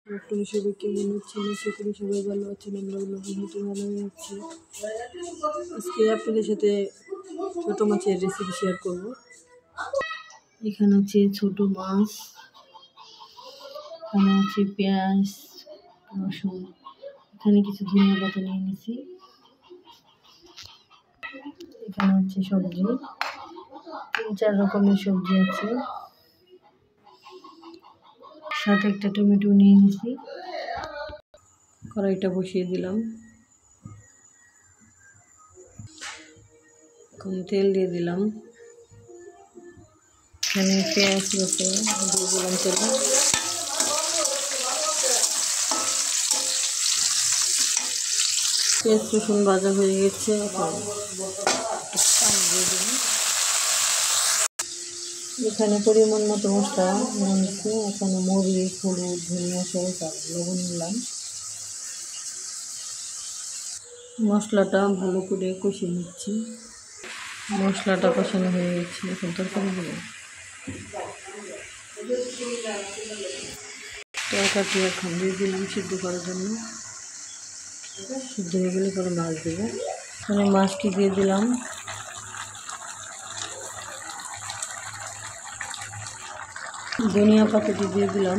আপনারা সবাই কেমন আছেন? আশা করি সবাই ভালো আছেন। আমরা মোটামুটি ভালোই আছি। আজকে আপনাদের সাথে ছোট মাছের রেসিপি শেয়ার করব। এখানে আছে ছোট মাছ, এখানে আছে পেঁয়াজ, রসুন, এখানে কিছু ধনিয়া পাতা নিয়ে নিছি। এখানে আছে সবজি, 3-4 রকমের সবজি আছে, সাথে একটা টমেটো নিয়ে নিছি। কড়াইটা বসিয়ে দিলাম, এখন তেল দিয়ে দিলাম। এখানে পেঁয়াজ রসুন দিয়ে দিলাম তেলে। পেঁয়াজ রসুন ভাজা হয়ে গেছে, এখন পানি দিয়ে দিলাম। এখানে পরিমাণ মতো মশলা নিয়েছি, এখানে মরিচ, হলুদ, ধনিয়া সহ লবণ নিলাম। মশলাটা ভালো করে কষিয়ে নিচ্ছি। মশলাটা কষানো হয়ে গেছে, এখন তরকারি দেবো। তরকারি এখন দিয়ে দিলাম সিদ্ধ করার জন্য। সিদ্ধ হয়ে গেলে পরে মাছ দেবো। এখানে মাছটি দিয়ে দিলাম। ধনিয়া পাতাটি দিয়ে দিলাম।